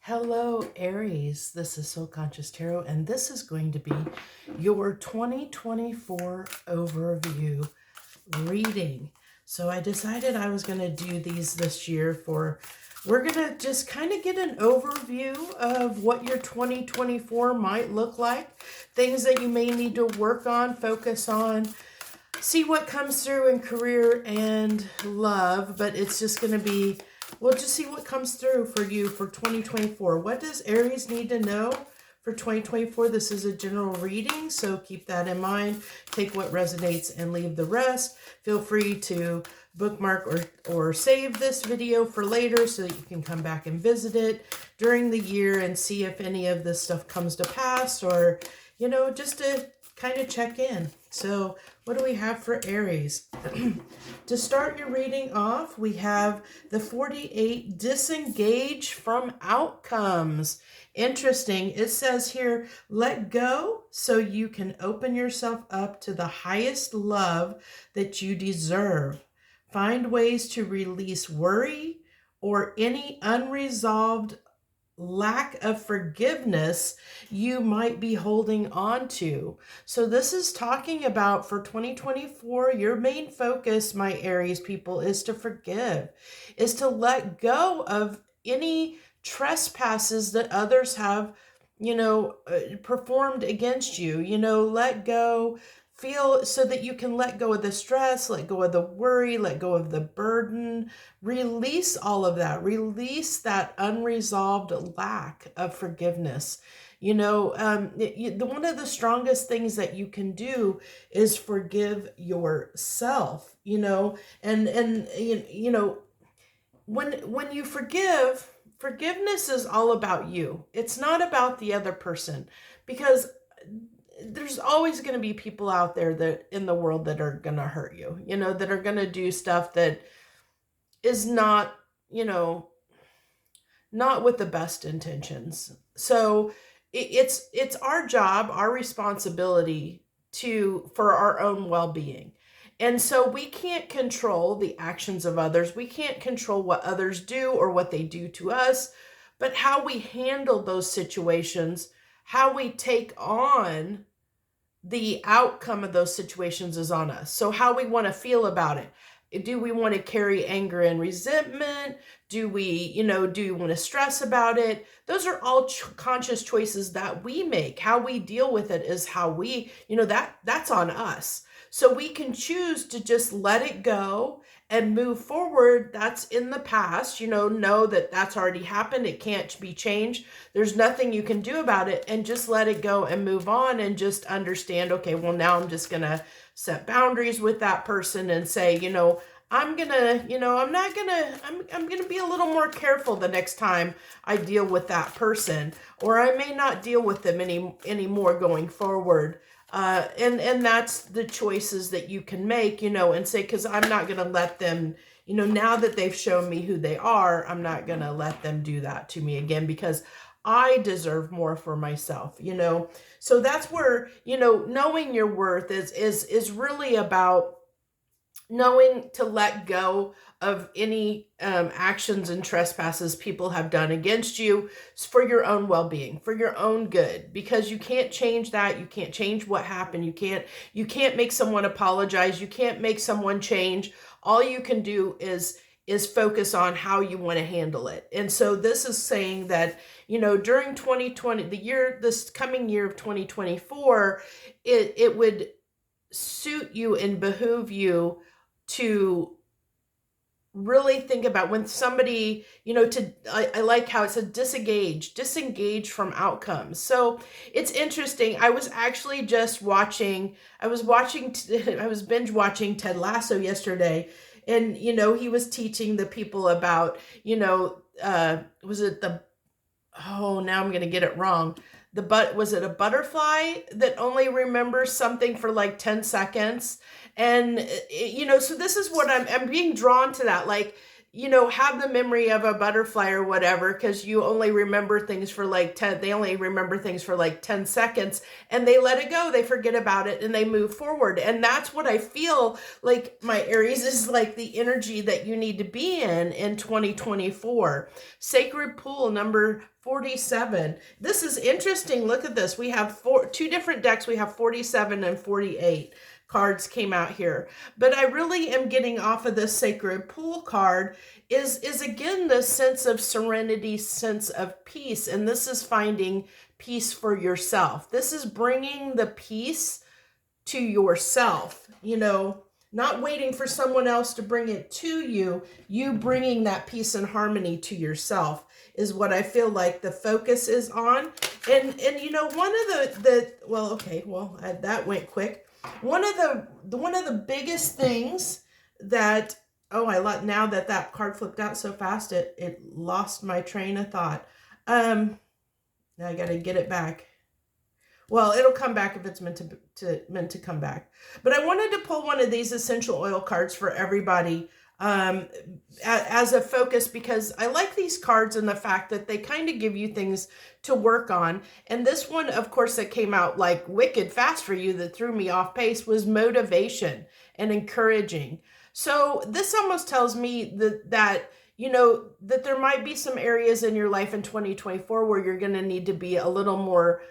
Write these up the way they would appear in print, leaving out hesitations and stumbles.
Hello, Aries. This is Soul Conscious Tarot, and this is going to be your 2024 overview reading. So I decided I was going to do these this year we're going to just kind of get an overview of what your 2024 might look like, things that you may need to work on, focus on, see what comes through in career and love, but it's just going to be, we'll just see what comes through for you for 2024. What does Aries need to know for 2024? This is a general reading, so keep that in mind. Take what resonates and leave the rest. Feel free to bookmark or save this video for later so that you can come back and visit it during the year and see if any of this stuff comes to pass, or, you know, just to kind of check in. So what do we have for Aries? To start your reading off, we have the 48, disengage from outcomes. Interesting. It says here, let go so you can open yourself up to the highest love that you deserve. Find ways to release worry or any unresolved lack of forgiveness you might be holding on to. So this is talking about for 2024, your main focus, my Aries people, is to forgive, is to let go of any trespasses that others have, performed against you. Let go. Feel so that you can let go of the stress, let go of the worry, let go of the burden, release all of that, release that unresolved lack of forgiveness. One of the strongest things that you can do is forgive yourself, and when you forgive, forgiveness is all about you. It's not about the other person, because there's always going to be people out there that in the world that are going to hurt you, that are going to do stuff that is not, not with the best intentions. So it's our job, our responsibility for our own well-being. And so we can't control the actions of others. We can't control what others do or what they do to us, but how we handle those situations, how we take on the outcome of those situations is on us. So how we want to feel about it. Do we want to carry anger and resentment? Do we want to stress about it? Those are all conscious choices that we make. How we deal with it is how we, that's on us. So we can choose to just let it go and move forward. That's in the past, know that that's already happened. It can't be changed. There's nothing you can do about it, and just let it go and move on, and just understand, okay, well, now I'm just going to set boundaries with that person and say, I'm going to be a little more careful the next time I deal with that person, or I may not deal with them anymore going forward. And that's the choices that you can make, and say, because I'm not going to let them, now that they've shown me who they are, I'm not going to let them do that to me again, because I deserve more for myself, So that's where, knowing your worth is really about knowing to let go of any actions and trespasses people have done against you for your own well-being, for your own good, because you can't change that. You can't change what happened. You can't make someone apologize. You can't make someone change. All you can do is focus on how you want to handle it. And so this is saying that, during 2020, this coming year of 2024, it would suit you and behoove you to really think about when somebody, I like how it said disengage from outcomes. So it's interesting. I was actually I was binge watching Ted Lasso yesterday, and, he was teaching the people about, was it now I'm going to get it wrong. Was it a butterfly that only remembers something for like 10 seconds? And, so this is what I'm being drawn to that. Like, you know, have the memory of a butterfly or whatever, because you only remember things for like 10, they only remember things for like 10 seconds and they let it go. They forget about it and they move forward. And that's what I feel like my Aries is like the energy that you need to be in 2024. Sacred Pool number 47. This is interesting. Look at this. We have two different decks. We have 47 and 48 cards came out here. But I really am getting off of this Sacred Pool card is again the sense of serenity, sense of peace. And this is finding peace for yourself. This is bringing the peace to yourself, you know, not waiting for someone else to bring it to you, you bringing that peace and harmony to yourself is what I feel like the focus is on. And you know, one of that went quick. One of the biggest things that, now that card flipped out so fast, it lost my train of thought. Now I got to get it back. Well, it'll come back if it's meant to come back. But I wanted to pull one of these essential oil cards for everybody as a focus, because I like these cards and the fact that they kind of give you things to work on. And this one, of course, that came out like wicked fast for you that threw me off pace was motivation and encouraging. So this almost tells me that you know, that there might be some areas in your life in 2024 where you're going to need to be a little more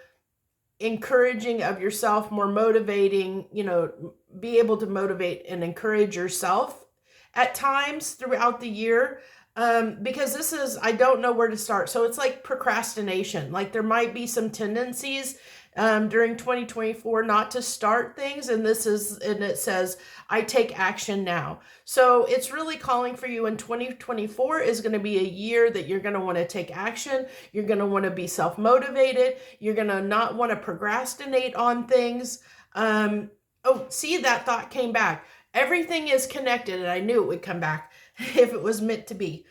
encouraging of yourself, more motivating, you know, be able to motivate and encourage yourself at times throughout the year. Because this is, I don't know where to start. So it's like procrastination. Like there might be some tendencies during 2024 not to start things. And it says, I take action now. So it's really calling for you in 2024 is going to be a year that you're going to want to take action. You're going to want to be self-motivated. You're going to not want to procrastinate on things. See, that thought came back. Everything is connected, and I knew it would come back if it was meant to be.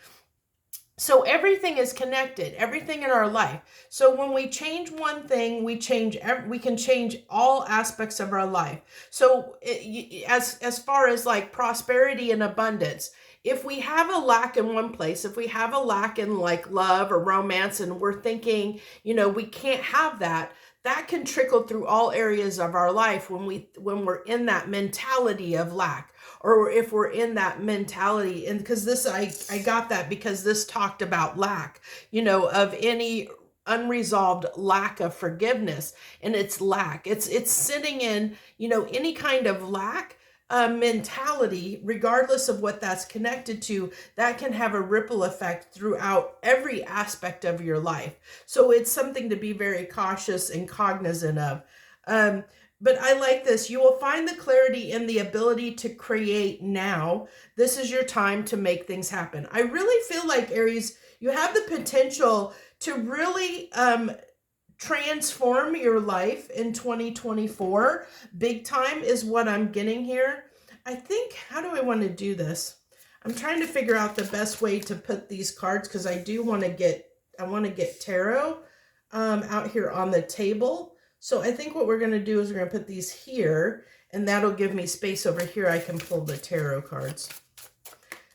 So everything is connected, everything in our life. So when we change one thing, we can change all aspects of our life. So as far as like prosperity and abundance, if we have a lack in one place, if we have a lack in like love or romance, and we're thinking, you know, we can't have that, that can trickle through all areas of our life when we're in that mentality of lack. Or if we're in that mentality, and because this, I got that because this talked about lack, you know, of any unresolved lack of forgiveness, and it's lack. It's sitting in, you know, any kind of lack mentality, regardless of what that's connected to, that can have a ripple effect throughout every aspect of your life. So it's something to be very cautious and cognizant of. But I like this. You will find the clarity and the ability to create now. This is your time to make things happen. I really feel like, Aries, you have the potential to really transform your life in 2024. Big time is what I'm getting here. I think, how do I want to do this? I'm trying to figure out the best way to put these cards, because I want to get tarot out here on the table. So I think what we're going to do is we're going to put these here, and that'll give me space over here. I can pull the tarot cards,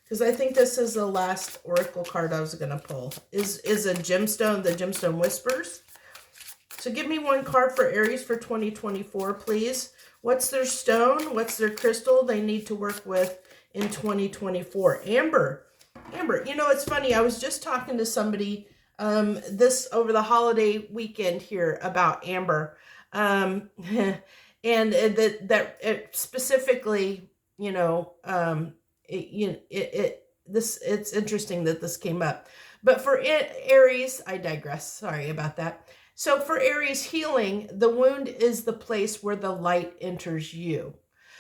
because I think this is the last oracle card I was going to pull is a gemstone, the Gemstone Whispers. So give me one card for Aries for 2024, please. What's their stone? What's their crystal they need to work with in 2024? Amber. You know, it's funny. I was just talking to somebody this over the holiday weekend here about amber. And that it specifically, you know, it's interesting that this came up. But for Aries, I digress. Sorry about that. So for Aries healing, the wound is the place where the light enters you.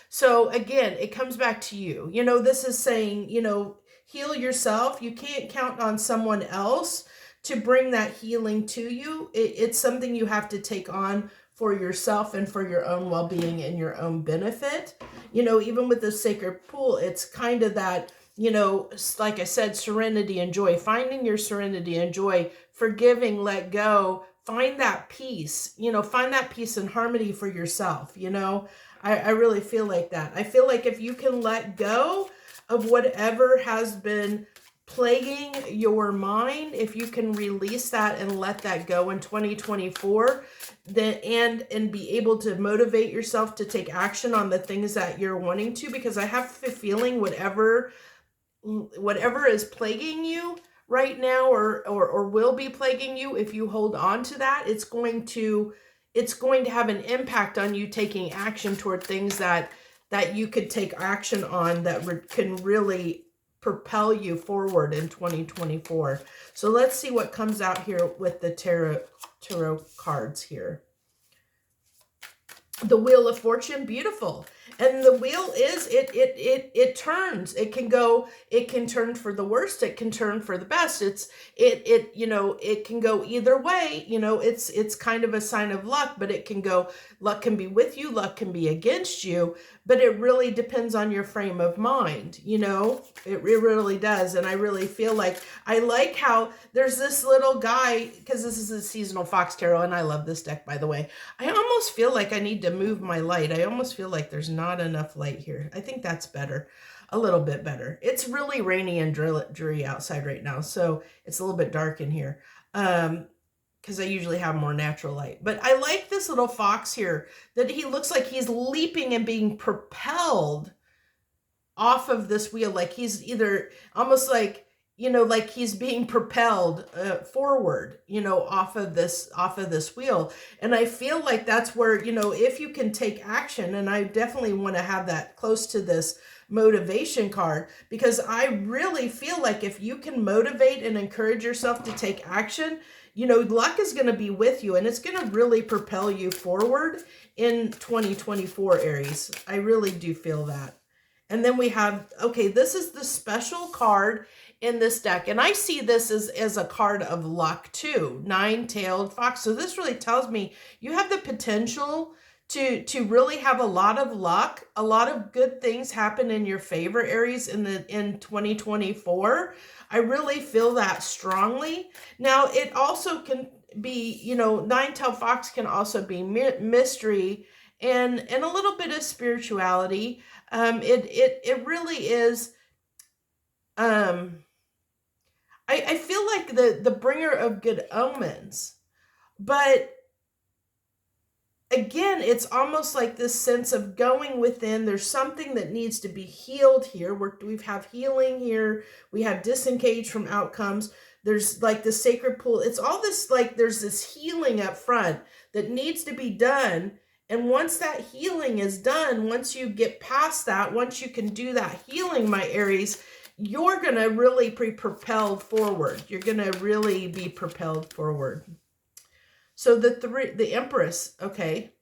So again, it comes back to you. You know, this is saying, you know, heal yourself. You can't count on someone else to bring that healing to you. It's something you have to take on for yourself and for your own well-being and your own benefit. You know, even with the Sacred Pool, it's kind of that, you know, like I said, serenity and joy, finding your serenity and joy, forgiving, let go, find that peace, you know, find that peace and harmony for yourself. You know, I really feel like that. I feel like if you can let go of whatever has been plaguing your mind, if you can release that and let that go in 2024, then and be able to motivate yourself to take action on the things that you're wanting to, because I have a feeling whatever is plaguing you right now, or will be plaguing you, if you hold on to that, it's going to have an impact on you taking action toward things that you could take action on, that can really propel you forward in 2024. So let's see what comes out here with the tarot cards here. The Wheel of Fortune, beautiful. And the wheel is, it turns. It can turn for the worst, it can turn for the best. It can go either way. It's kind of a sign of luck, but luck can be with you, luck can be against you, but it really depends on your frame of mind. It really does. And I really feel like, I like how there's this little guy, because this is a seasonal Fox Tarot, and I love this deck, by the way. I almost feel like I need to move my light. I almost feel like there's not enough light here. I think that's better, a little bit better. It's really rainy and dreary outside right now, so it's a little bit dark in here, because I usually have more natural light. But I like this little fox here, that he looks like he's leaping and being propelled off of this wheel, like he's either almost like, like he's being propelled forward, off of this wheel. And I feel like that's where, if you can take action, and I definitely want to have that close to this motivation card, because I really feel like if you can motivate and encourage yourself to take action, luck is going to be with you, and it's going to really propel you forward in 2024, Aries. I really do feel that. And then we have, okay, this is the special card in this deck. And I see this as a card of luck too, nine-tailed fox. So this really tells me you have the potential to really have a lot of luck, a lot of good things happen in your favor, Aries, in 2024. I really feel that strongly. Now, it also can be, nine-tailed fox can also be mystery and a little bit of spirituality. It really is, I feel like the bringer of good omens, but again, it's almost like this sense of going within. There's something that needs to be healed here. We have healing here. We have disengaged from outcomes. There's like the sacred pool. It's all this, like there's this healing up front that needs to be done. And once that healing is done, once you get past that, once you can do that healing, my Aries, you're going to really be propelled forward. You're going to really be propelled forward. So the Empress, okay.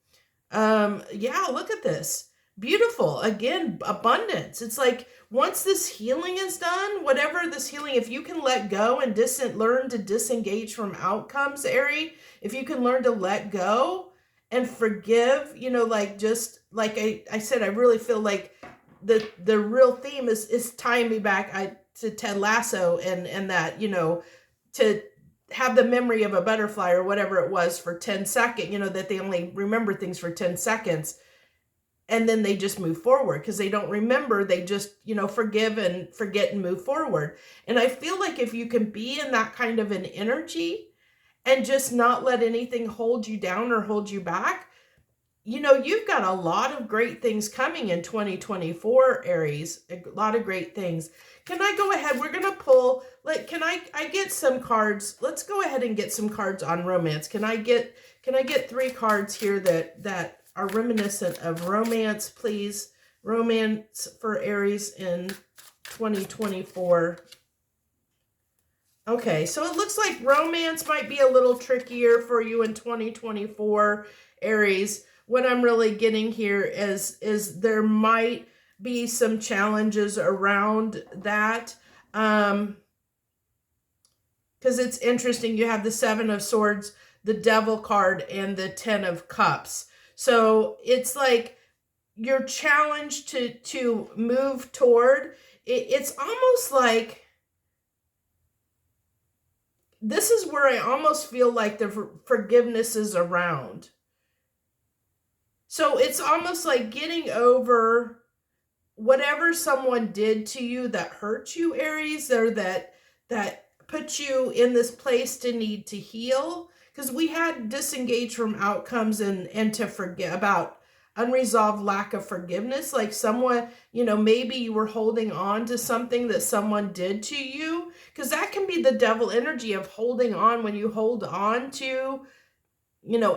Yeah, look at this. Beautiful. Again, abundance. It's like once this healing is done, whatever this healing, if you can let go and learn to disengage from outcomes, Aries, if you can learn to let go and forgive, like just like I said, I really feel like the real theme is tying me back to Ted Lasso and that, to have the memory of a butterfly or whatever it was for 10 seconds, that they only remember things for 10 seconds and then they just move forward because they don't remember. They just, forgive and forget and move forward. And I feel like if you can be in that kind of an energy and just not let anything hold you down or hold you back, you've got a lot of great things coming in 2024, Aries. A lot of great things. Can I go ahead? We're going to pull, can I get some cards? Let's go ahead and get some cards on romance. Can I get 3 cards here that are reminiscent of romance, please? Romance for Aries in 2024. Okay, so it looks like romance might be a little trickier for you in 2024, Aries. What I'm really getting here is there might be some challenges around that. Because it's interesting. You have the 7 of Swords, the Devil card, and the 10 of Cups. So it's like you're challenged to move toward. It's almost like, this is where I almost feel like the forgiveness is around. So it's almost like getting over whatever someone did to you that hurt you, Aries, or that that puts you in this place to need to heal. Because we had disengaged from outcomes and to forget about unresolved lack of forgiveness. Like someone, maybe you were holding on to something that someone did to you. Because that can be the devil energy of holding on. When you hold on to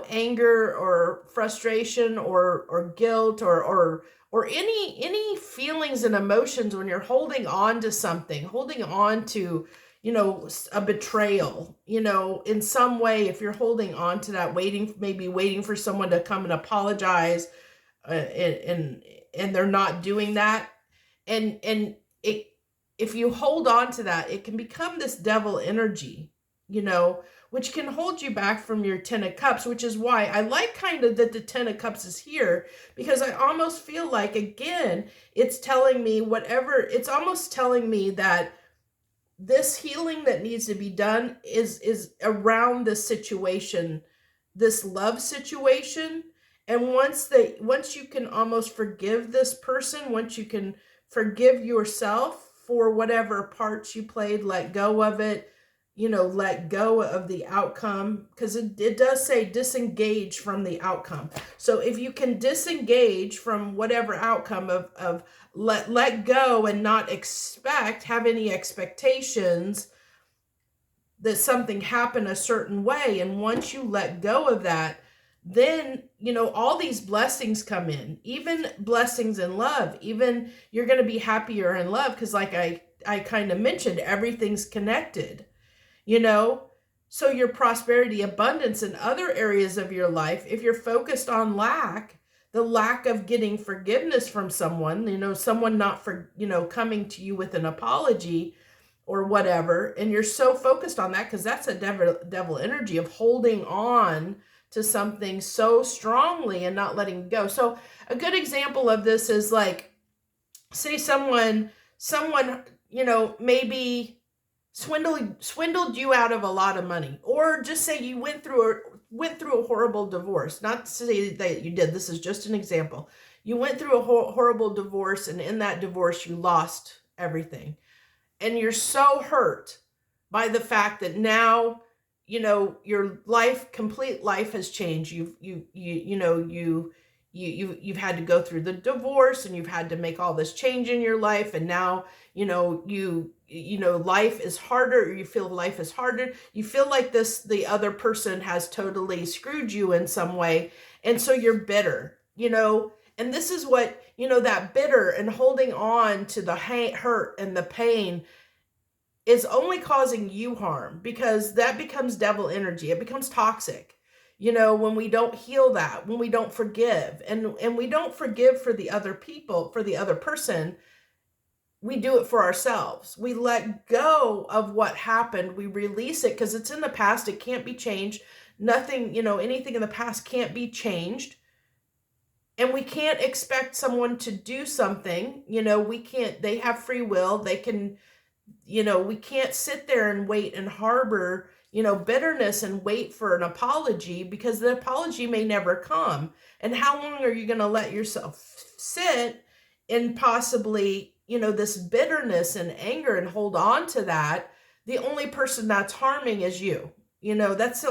anger or frustration or guilt or any feelings and emotions, when you're holding on to something, holding on to a betrayal, in some way, if you're holding on to that, waiting for someone to come and apologize, and they're not doing that, and it if you hold on to that, it can become this devil energy, which can hold you back from your 10 of cups, which is why I like kind of that the 10 of cups is here, because I almost feel like, again, it's telling me it's almost telling me that this healing that needs to be done is around this situation, this love situation. And once you can almost forgive this person, once you can forgive yourself for whatever parts you played, let go of it, let go of the outcome, because it does say disengage from the outcome. So if you can disengage from whatever outcome of let go and not have any expectations that something happen a certain way, and once you let go of that, then all these blessings come in, even blessings in love. Even you're going to be happier in love, because like I kind of mentioned, everything's connected. So your prosperity, abundance in other areas of your life, if you're focused on the lack of getting forgiveness from someone, someone not coming to you with an apology or whatever, and you're so focused on that, because that's a devil energy of holding on to something so strongly and not letting go. So a good example of this is, like, say someone maybe swindled you out of a lot of money, or just say you went through a horrible divorce. Not to say that you did, this is just an example. You went through a horrible divorce, and in that divorce you lost everything, and you're so hurt by the fact that now your complete life has changed. You've had to go through the divorce, and you've had to make all this change in your life, and now life is harder, or you feel life is harder. You feel like the other person has totally screwed you in some way, and so you're bitter, and this is what, that bitter and holding on to the hurt and the pain is only causing you harm, because that becomes devil energy. It becomes toxic. When we don't heal that, when we don't forgive, and we don't forgive for the other people, for the other person, we do it for ourselves. We let go of what happened. We release it, because it's in the past. It can't be changed. Nothing, anything in the past can't be changed. And we can't expect someone to do something. They have free will. They can, we can't sit there and wait and harbor, bitterness and wait for an apology, because the apology may never come. And how long are you going to let yourself sit in possibly, this bitterness and anger and hold on to that? The only person that's harming is you. That's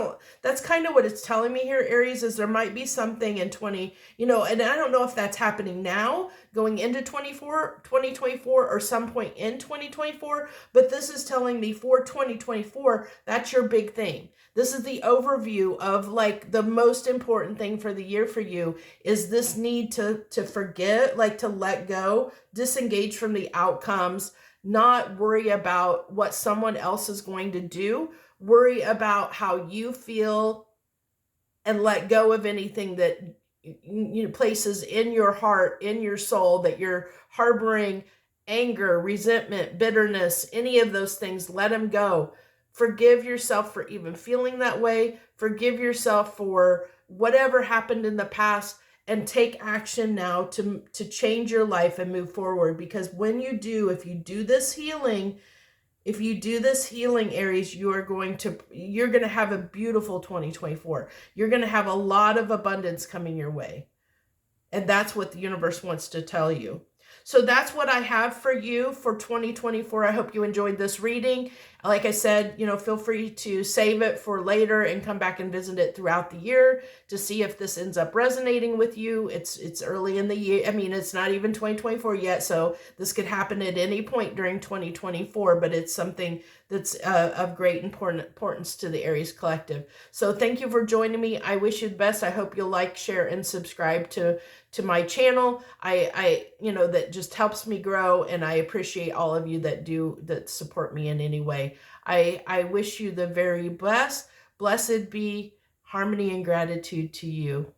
kind of what it's telling me here, Aries, is there might be something in and I don't know if that's happening now, going into 2024, or some point in 2024, but this is telling me for 2024, that's your big thing. This is the overview of, like, the most important thing for the year for you is this need to forget, like to let go, disengage from the outcomes, not worry about what someone else is going to do. Worry about how you feel, and let go of anything that places in your heart, in your soul, that you're harboring anger, resentment, bitterness, any of those things. Let them go. Forgive yourself for even feeling that way. Forgive yourself for whatever happened in the past, and take action now to change your life and move forward. Because when you do, if you do this healing, Aries, you're going to have a beautiful 2024. You're going to have a lot of abundance coming your way. And that's what the universe wants to tell you. So that's what I have for you for 2024. I hope you enjoyed this reading. Like I said, you know, feel free to save it for later and come back and visit it throughout the year to see if this ends up resonating with you. It's early in the year. I mean, it's not even 2024 yet, so this could happen at any point during 2024, but it's something that's of great importance to the Aries Collective. So thank you for joining me. I wish you the best. I hope you'll like, share, and subscribe to my channel. You know, that just helps me grow, and I appreciate all of you that support me in any way. I wish you the very best. Blessed be, harmony and gratitude to you.